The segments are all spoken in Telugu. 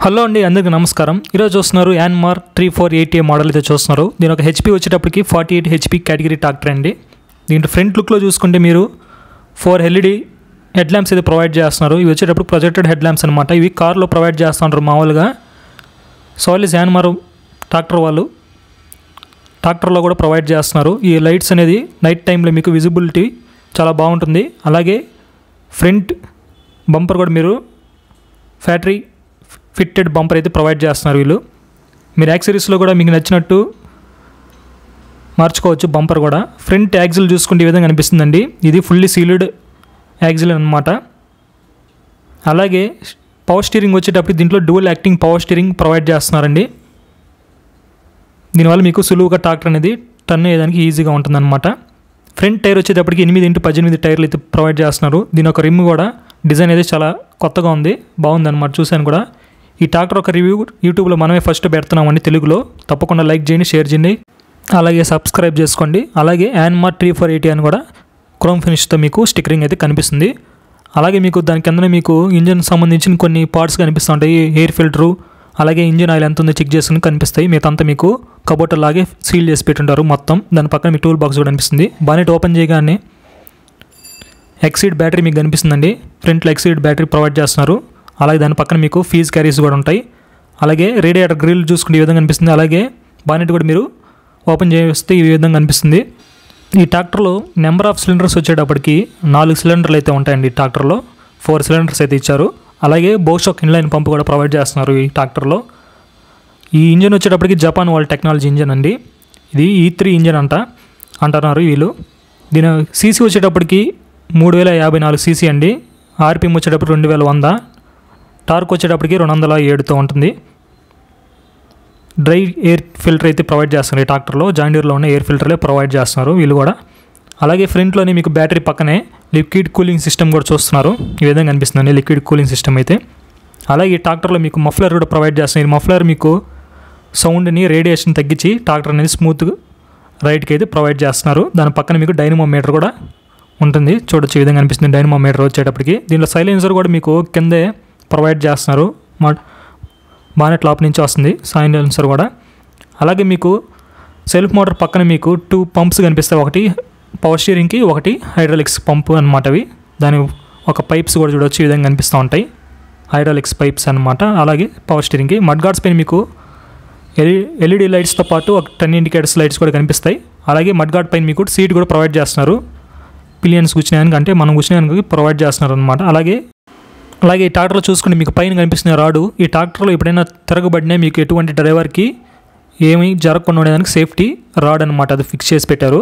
హలో అండి, అందరికీ నమస్కారం. ఈరోజు చూస్తున్నారు యాన్మార్ 3480 మోడల్ అయితే చూస్తున్నారు. దీని ఒక హెచ్పి వచ్చేటప్పటికి 48 హెచ్పి కేటగిరీ ట్రాక్టర్ అండి. దీంట్లో ఫ్రంట్ లుక్లో చూసుకుంటే మీరు 4 ఎల్ఈడి హెడ్ ల్యాంప్స్ అయితే ప్రొవైడ్ చేస్తున్నారు. ఇవి వచ్చేటప్పుడు ప్రొజెక్టెడ్ హెడ్ ల్యాంప్స్ అనమాట. ఇవి కార్లో ప్రొవైడ్ చేస్తున్నారు మామూలుగా. సోలిస్ యాన్మార్ ట్రాక్టర్ వాళ్ళు ట్రాక్టర్లో కూడా ప్రొవైడ్ చేస్తున్నారు. ఈ లైట్స్ అనేది నైట్ టైంలో మీకు విజిబిలిటీ చాలా బాగుంటుంది. అలాగే ఫ్రంట్ బంపర్ కూడా మీరు ఫ్యాక్టరీ ఫిట్టెడ్ బంపర్ అయితే ప్రొవైడ్ చేస్తున్నారు వీళ్ళు. మీరు యాక్సరీస్లో కూడా మీకు నచ్చినట్టు మార్చుకోవచ్చు. బంపర్ కూడా ఫ్రంట్ యాక్సిల్ చూసుకుంటే ఈ విధంగా అనిపిస్తుందండి. ఇది ఫుల్లీ సీల్డ్ యాక్సిల్ అనమాట. అలాగే పవర్ స్టీరింగ్ వచ్చేటప్పుడు దీంట్లో dual acting power steering provide చేస్తున్నారండి. దీనివల్ల మీకు సులువుగా ట్రాక్టర్ అనేది టర్న్ అయ్యేదానికి ఈజీగా ఉంటుందన్నమాట. ఫ్రంట్ టైర్ వచ్చేటప్పటికి 8x18 టైర్లు అయితే ప్రొవైడ్ చేస్తున్నారు. దీని ఒక రిమ్ కూడా డిజైన్ అయితే చాలా కొత్తగా ఉంది, బాగుందన్నమాట. చూశాను కూడా. ఈ ట్రాక్టర్ ఒక రివ్యూ యూట్యూబ్లో మనమే ఫస్ట్ పెడుతున్నామండి తెలుగులో. తప్పకుండా లైక్ చేయండి, షేర్ చేయండి, అలాగే సబ్స్క్రైబ్ చేసుకోండి. అలాగే యాన్మార్ 3480 అని కూడా క్రోమ్ ఫినిష్తో మీకు స్టిక్కరింగ్ అయితే కనిపిస్తుంది. అలాగే మీకు దాని కిందనే మీకు ఇంజన్ సంబంధించిన కొన్ని పార్ట్స్ కనిపిస్తూ ఉంటాయి. ఎయిర్ ఫిల్టరు, అలాగే ఇంజిన్ ఆయిల్ ఎంత ఉందో చెక్ చేసుకుని కనిపిస్తాయి. మీకంతా మీకు కబోర్డ్ లాగే సీల్ చేసి పెట్టుంటారు మొత్తం. దాని పక్కన మీకు టూల్ బాక్స్ కూడా కనిపిస్తుంది. బానెట్ ఓపెన్ చేయగానే ఎక్సీడ్ బ్యాటరీ మీకు కనిపిస్తుందండి. ఫ్రంట్లో ఎక్సీడ్ బ్యాటరీ ప్రొవైడ్ చేస్తున్నారు. అలాగే దాని పక్కన మీకు ఫీజ్ క్యారీస్ కూడా ఉంటాయి. అలాగే రేడియేటర్ గ్రిల్ చూసుకుంటే ఈ విధంగా కనిపిస్తుంది. అలాగే బానెట్ కూడా మీరు ఓపెన్ చేస్తే ఈ విధంగా కనిపిస్తుంది. ఈ ట్రాక్టర్లో నెంబర్ ఆఫ్ సిలిండర్స్ వచ్చేటప్పటికి 4 సిలిండర్లు అయితే ఉంటాయండి. ఈ ట్రాక్టర్లో 4 సిలిండర్స్ అయితే ఇచ్చారు. అలాగే బోషాక్ ఇన్లైన్ పంప్ కూడా ప్రొవైడ్ చేస్తున్నారు ఈ ట్రాక్టర్లో. ఈ ఇంజన్ వచ్చేటప్పటికి జపాన్ వాళ్ళ టెక్నాలజీ ఇంజన్ అండి. ఇది E3 ఇంజన్ అంటున్నారు వీళ్ళు. దీని సీసీ వచ్చేటప్పటికి 3054 సీసీ అండి. ఆర్పిఎం వచ్చేటప్పుడు 2100. టార్క్ వచ్చేటప్పటికి 207తో ఉంటుంది. డ్రై ఎయిర్ ఫిల్టర్ అయితే ప్రొవైడ్ చేస్తున్నారు ఈ ట్రాక్టర్లో. జాండీర్లో ఉన్న ఎయిర్ ఫిల్టర్లే ప్రొవైడ్ చేస్తున్నారు వీళ్ళు కూడా. అలాగే ఫ్రంట్లోనే మీకు బ్యాటరీ పక్కనే లిక్విడ్ కూలింగ్ సిస్టమ్ కూడా చూస్తున్నారు. ఈ విధంగా కనిపిస్తుందండి లిక్విడ్ కూలింగ్ సిస్టమ్ అయితే. అలాగే ఈ ట్రాక్టర్లో మీకు మఫ్లర్ కూడా ప్రొవైడ్ చేస్తున్నారు. ఈ మఫ్లర్ మీకు సౌండ్ని, రేడియేషన్ తగ్గించి ట్రాక్టర్ అనేది స్మూత్ రైడ్కి అయితే ప్రొవైడ్ చేస్తున్నారు. దాని పక్కన మీకు డైనమో మీటర్ కూడా ఉంటుంది. చూడొచ్చు ఈ విధంగా అనిపిస్తుంది డైనమో మీటర్ వచ్చేటప్పటికి. దీంట్లో సైలెన్సర్ కూడా మీకు కిందే ప్రొవైడ్ చేస్తున్నారు. బానెట్ లాప్ నుంచి వస్తుంది సైలెన్సర్ కూడా. అలాగే మీకు సెల్ఫ్ మోటార్ పక్కన మీకు 2 పంప్స్ కనిపిస్తాయి. ఒకటి పవర్ స్టీరింగ్కి, ఒకటి హైడ్రాలిక్స్ పంపు అనమాట. అవి దాని ఒక పైప్స్ కూడా చూడవచ్చు ఈ విధంగా కనిపిస్తూ ఉంటాయి. హైడ్రాలిక్స్ పైప్స్ అనమాట. అలాగే పవర్ స్టీరింగ్కి మడ్ గార్డ్స్ పైన మీకు ఎల్ఈడి లైట్స్తో పాటు ఒక 10 ఇండికేటర్స్ లైట్స్ కూడా కనిపిస్తాయి. అలాగే మడ్ గార్డ్ పైన మీకు సీట్ కూడా ప్రొవైడ్ చేస్తున్నారు. పిలియన్స్ కూర్చునేదానికి, అంటే మనం కూర్చునేదానికి ప్రొవైడ్ చేస్తున్నారు అనమాట. అలాగే ఈ ట్రాక్టర్లో చూసుకుంటే మీకు పైన కనిపిస్తున్న రాడు. ఈ ట్రాక్టర్లో ఎప్పుడైనా తిరగబడినా మీకు ఎటువంటి డ్రైవర్కి ఏమీ జరగకుండా ఉండేదానికి సేఫ్టీ రాడ్ అనమాట, అది ఫిక్స్ చేసి పెట్టారు.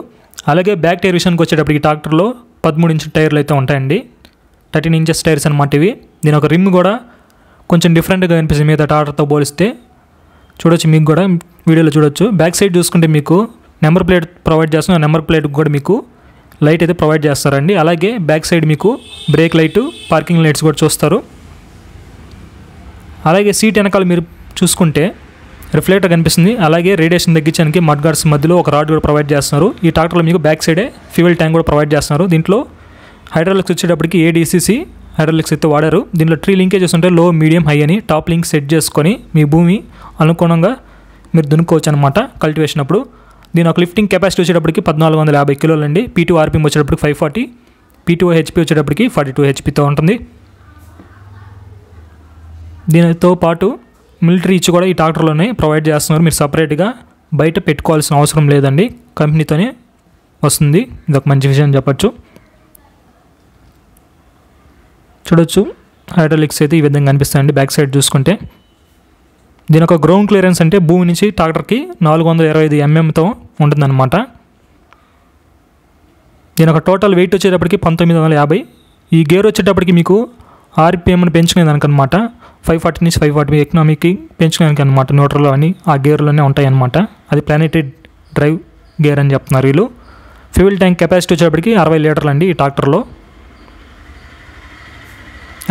అలాగే బ్యాక్ టైర్ విషయానికి వచ్చేటప్పటికి ఈ ట్రాక్టర్లో 13 ఇంచ్ టైర్లు అయితే ఉంటాయండి. 13 ఇంచెస్ టైర్స్ అనమాట ఇవి. దీని ఒక రిమ్ కూడా కొంచెం డిఫరెంట్గా కనిపిస్తుంది మిగతా ట్రాక్టర్తో పోలిస్తే. చూడొచ్చు, మీకు కూడా వీడియోలో చూడొచ్చు. బ్యాక్ సైడ్ చూసుకుంటే మీకు నెంబర్ ప్లేట్ ప్రొవైడ్ చేస్తున్నారు. నెంబర్ ప్లేట్ కూడా మీకు లైట్ అయితే ప్రొవైడ్ చేస్తారండి. అలాగే బ్యాక్ సైడ్ మీకు బ్రేక్ లైటు, పార్కింగ్ లైట్స్ కూడా చూస్తారు. అలాగే సీట్ వెనకాల మీరు చూసుకుంటే రిఫ్లెక్టర్ కనిపిస్తుంది. అలాగే రేడియేషన్ తగ్గించడానికి మడ్ గార్డ్స్ మధ్యలో ఒక రాడ్ కూడా ప్రొవైడ్ చేస్తున్నారు. ఈ ట్రాక్టర్లో మీకు బ్యాక్ సైడే ఫ్యూయల్ ట్యాంక్ కూడా ప్రొవైడ్ చేస్తున్నారు. దీంట్లో హైడ్రాలిక్స్ వచ్చేటప్పటికి ADCC హైడ్రాలిక్స్ అయితే వాడారు. దీంట్లో 3 లింకేజెస్ ఉంటాయి, లో, మీడియం, హై అని. టాప్ లింక్ సెట్ చేసుకొని మీ భూమి అనుగుణంగా మీరు దున్నుకోవచ్చు అనమాట కల్టివేషన్ అప్పుడు. దీని ఒక లిఫ్టింగ్ కెపాసిటీ వచ్చేటప్పటికి 1450 కిలోలు అండి. P2 ఆర్పిఎం వచ్చేటప్పటికి 540, P2 హెచ్పి వచ్చేటప్పటికి 42 హెచ్పితో ఉంటుంది. దీనితో పాటు మిలిటరీ ఇచ్చి కూడా ఈ ట్రాక్టర్లోనే ప్రొవైడ్ చేస్తున్నారు. మీరు సపరేట్గా బయట పెట్టుకోవాల్సిన అవసరం లేదండి, కంపెనీతోనే వస్తుంది. ఇదొక మంచి విషయం చెప్పచ్చు. చూడొచ్చు హైడ్రాలిక్స్ అయితే ఈ విధంగా కనిపిస్తాయండి బ్యాక్ సైడ్ చూసుకుంటే. దీని ఒక గ్రౌండ్ క్లియరెన్స్ అంటే భూమి నుంచి ట్రాక్టర్కి 425 mmతో ఉంటుందన్నమాట. దీని ఒక టోటల్ వెయిట్ వచ్చేటప్పటికి 1950. ఈ గేర్ వచ్చేటప్పటికి మీకు ఆర్పిఎంని పెంచుకునేదానికి అనమాట. 540 నుంచి 540 ఎకనామీకి పెంచుకునేదానికి అనమాట. న్యూట్రల్లో అని ఆ గేర్లోనే ఉంటాయి అనమాట. అది ప్లానెటరీ డ్రైవ్ గేర్ అని చెప్తున్నారు వీళ్ళు. ఫ్యూయల్ ట్యాంక్ కెపాసిటీ వచ్చేటప్పటికి 60 లీటర్లు అండి ఈ ట్రాక్టర్లో.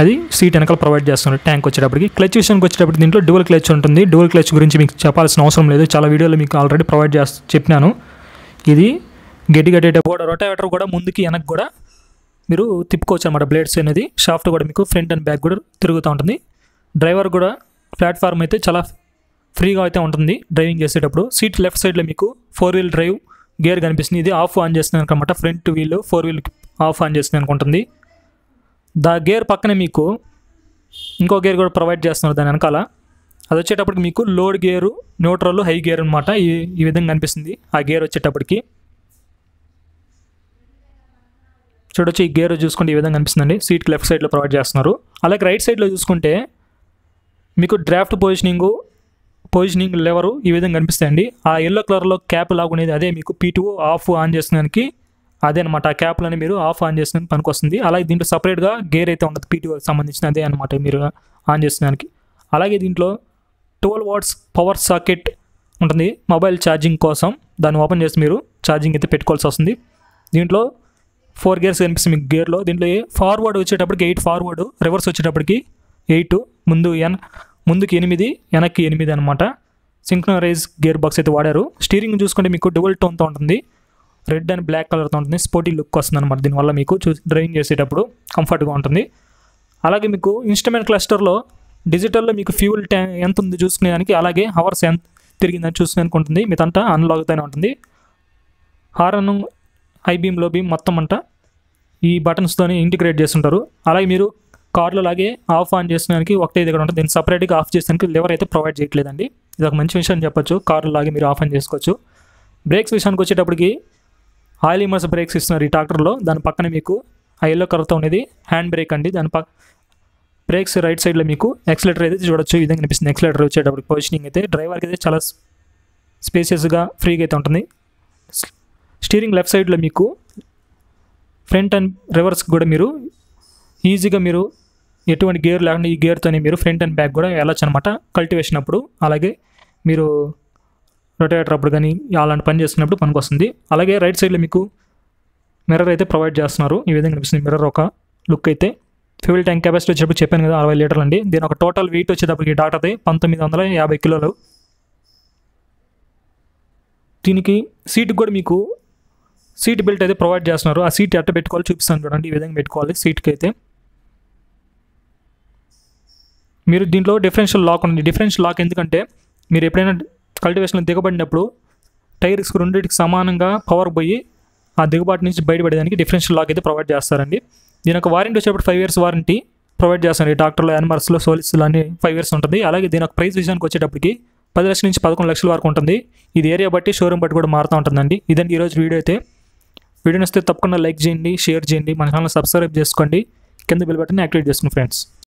అది సీట్ వెనకాల ప్రొవైడ్ చేస్తున్నారు. ట్యాంక్ వచ్చేటప్పటికి క్లచ్ విషయానికి వచ్చేటప్పటికి దీంట్లో డ్యూయల్ క్లచ్ ఉంటుంది. డ్యూయల్ క్లచ్ గురించి మీకు చెప్పాల్సిన అవసరం లేదు, చాలా వీడియోలో మీకు ఆల్రెడీ ప్రొవైడ్ చెప్పినాను. ఇది గట్టి కట్టేటప్పుడు రొటావేటర్ కూడా ముందుకి వెనక్కి కూడా మీరు తిప్పుకోవచ్చు అనమాట. బ్లేడ్స్ అనేది షాఫ్ట్ కూడా మీకు ఫ్రంట్ అండ్ బ్యాక్ కూడా తిరుగుతూ ఉంటుంది. డ్రైవర్ కూడా ప్లాట్ఫామ్ అయితే చాలా ఫ్రీగా అయితే ఉంటుంది డ్రైవింగ్ చేసేటప్పుడు. సీట్ లెఫ్ట్ సైడ్లో మీకు 4 వీల్ డ్రైవ్ గేర్ కనిపిస్తుంది. ఇది ఆఫ్ ఆన్ చేస్తున్నాను అనమాట. Front wheel 4 wheel off on చేస్తున్నాను అనుకుంటుంది. గేర్ పక్కనే మీకు ఇంకో గేర్ కూడా ప్రొవైడ్ చేస్తున్నారు దాని వెనకాల. అది వచ్చేటప్పటికి మీకు load gear, neutral, high gear అనమాట. ఈ విధంగా కనిపిస్తుంది ఆ గేర్ వచ్చేటప్పటికి. చూడొచ్చు ఈ గేర్ చూసుకుంటే ఈ విధంగా కనిపిస్తుందండి. సీట్కి లెఫ్ట్ సైడ్లో ప్రొవైడ్ చేస్తున్నారు. అలాగే రైట్ సైడ్లో చూసుకుంటే మీకు డ్రాఫ్ట్ పొజిషనింగ్ లెవరు ఈ విధంగా కనిపిస్తాయండి. ఆ ఎల్లో కలర్లో క్యాప్ లాగునేది అదే మీకు P2 ఆఫ్ ఆన్ చేసడానికి అదే అనమాట. ఆ క్యాప్లని మీరు ఆఫ్ ఆన్ చేసిన పనికి వస్తుంది. అలాగే దీంట్లో సపరేట్గా గేర్ అయితే ఉంటుంది P2 సంబంధించిన అదే అనమాట మీరు ఆన్ చేసడానికి. అలాగే దీంట్లో 12 వాట్స్ పవర్ సాకెట్ ఉంటుంది మొబైల్ ఛార్జింగ్ కోసం. దాన్ని ఓపెన్ చేసి మీరు ఛార్జింగ్ అయితే పెట్టుకోవాల్సి వస్తుంది. దీంట్లో 4 గేర్స్ కనిపిస్తుంది మీకు గేర్లో. దీంట్లో ఫార్వర్డ్ వచ్చేటప్పటికి 8 ఫార్వర్డ్, రివర్స్ వచ్చేటప్పటికి 8, ముందుకి 8, వెనక్కి 8 అనమాట. సింక్రనైజ్ గేర్ బాక్స్ అయితే వాడారు. స్టీరింగ్ చూసుకుంటే మీకు డ్యువల్ టోన్తో ఉంటుంది. రెడ్ అండ్ బ్లాక్ కలర్తో ఉంటుంది. స్పోర్టీ లుక్ వస్తుంది అనమాట. దీనివల్ల మీకు డ్రైవింగ్ చేసేటప్పుడు కంఫర్ట్గా ఉంటుంది. అలాగే మీకు ఇన్స్ట్రుమెంట్ క్లస్టర్లో డిజిటల్లో మీకు ఫ్యూల్ ట్యాంక్ ఎంత ఉంది చూసుకునేదానికి, అలాగే అవర్స్ ఎంత తిరిగిందని చూసుకునేందుకు ఉంటుంది. మీదంతా అన్లాగ్తోనే ఉంటుంది. హారన్, హై బీమ్, లో బీమ్ మొత్తం అంతా ఈ బటన్స్తోనే ఇంటిగ్రేట్ చేస్తుంటారు. అలాగే మీరు కార్లో లాగే ఆఫ్ ఆన్ చేసడానికి ఒకటే దగ్గర ఉంటుంది. దీన్ని సపరేట్గా ఆఫ్ చేసడానికి లెవర్ అయితే ప్రొవైడ్ చేయట్లేదండి. ఇది ఒక మంచి విషయం చెప్పొచ్చు. కార్లో లాగే మీరు ఆఫ్ ఆన్ చేసుకోవచ్చు. బ్రేక్స్ విషయానికి వచ్చేటప్పటికి ఆయిల్ ఇమర్స్ బ్రేక్స్ ఇస్తున్నారు ఈ ట్రాక్టర్లో. దాని పక్కన మీకు ఆ ఎల్లో కలర్తో ఉన్నది హ్యాండ్ బ్రేక్ అండి. దాని బ్రేక్స్ రైట్ సైడ్లో మీకు ఎక్సలేటర్ అయితే చూడొచ్చు. ఈ విధంగా కనిపిస్తుంది ఎక్సలేటర్ వచ్చేటప్పటికి. పొజిషనింగ్ అయితే డ్రైవర్కి అయితే చాలా స్పేసియస్గా ఫ్రీగా అయితే ఉంటుంది. స్టీరింగ్ లెఫ్ట్ సైడ్లో మీకు ఫ్రంట్ అండ్ రివర్స్ కూడా మీరు ఈజీగా మీరు ఎటువంటి గేర్ లేకుండా ఈ గేర్తోనే మీరు ఫ్రంట్ అండ్ బ్యాక్ కూడా వెళ్ళొచ్చు అనమాట కల్టివేషన్ అప్పుడు. అలాగే మీరు రొటేటర్ అప్పుడు కానీ అలాంటి పని చేసుకున్నప్పుడు పనికి వస్తుంది. అలాగే రైట్ సైడ్లో మీకు మిర్రర్ అయితే ప్రొవైడ్ చేస్తున్నారు. ఈ విధంగా కనిపిస్తుంది మిర్రర్ ఒక లుక్ అయితే. ఫ్యూల్ ట్యాంక్ కెపాసిటీ వచ్చేటప్పుడు చెప్పాను కదా 60 లీటర్లు అండి. దీని ఒక టోటల్ వెయిట్ వచ్చేటప్పటికి డాటాది 1950 కిలోలు. దీనికి సీట్ కూడా మీకు సీట్ బెల్ట్ అయితే ప్రొవైడ్ చేస్తున్నారు. ఆ సీట్ ఎట్ట పెట్టుకోవాలి చూపిస్తాను చూడండి. ఈ విధంగా పెట్టుకోవాలి సీట్కి అయితే. మీరు దీంట్లో డిఫరెన్షియల్ లాక్ ఉంది. డిఫరెన్షియల్ లాక్ ఎందుకంటే మీరు ఎప్పుడైనా కల్టివేషన్లో దిగబడినప్పుడు టైర్స్ రెండింటికి సమానంగా పవర్ పోయి ఆ దిగుబాటు నుంచి బయటపడేదానికి డిఫరెన్షియల్ లాక్ అయితే ప్రొవైడ్ చేస్తారండి. దీని ఒక వారంటీ వచ్చేటప్పుడు 5 years వారంటీ ప్రొవైడ్ చేస్తారు. ఈ ట్రాక్టర్లో యానిమల్స్లో సోలిస్లో అన్ని 5 years ఉంటుంది. అలాగే దీని ఒక ప్రైస్ విషయానికి వచ్చేటప్పటికి 10 లక్షల నుంచి 11 లక్షల వరకు ఉంటుంది. ఇది ఏరియా బట్టి షోరూమ్ బట్టి కూడా మారుతూ ఉంటుందండి. ఇదండి ఈరోజు వీడియో అయితే. వీడియో నచ్చితే తప్పకుండా లైక్ చేయండి, షేర్ చేయండి, మన ఛానల్ సబ్స్క్రైబ్ చేసుకోండి, కింద బెల్ బటన్ యాక్టివేట్ చేసుకోండి ఫ్రెండ్స్.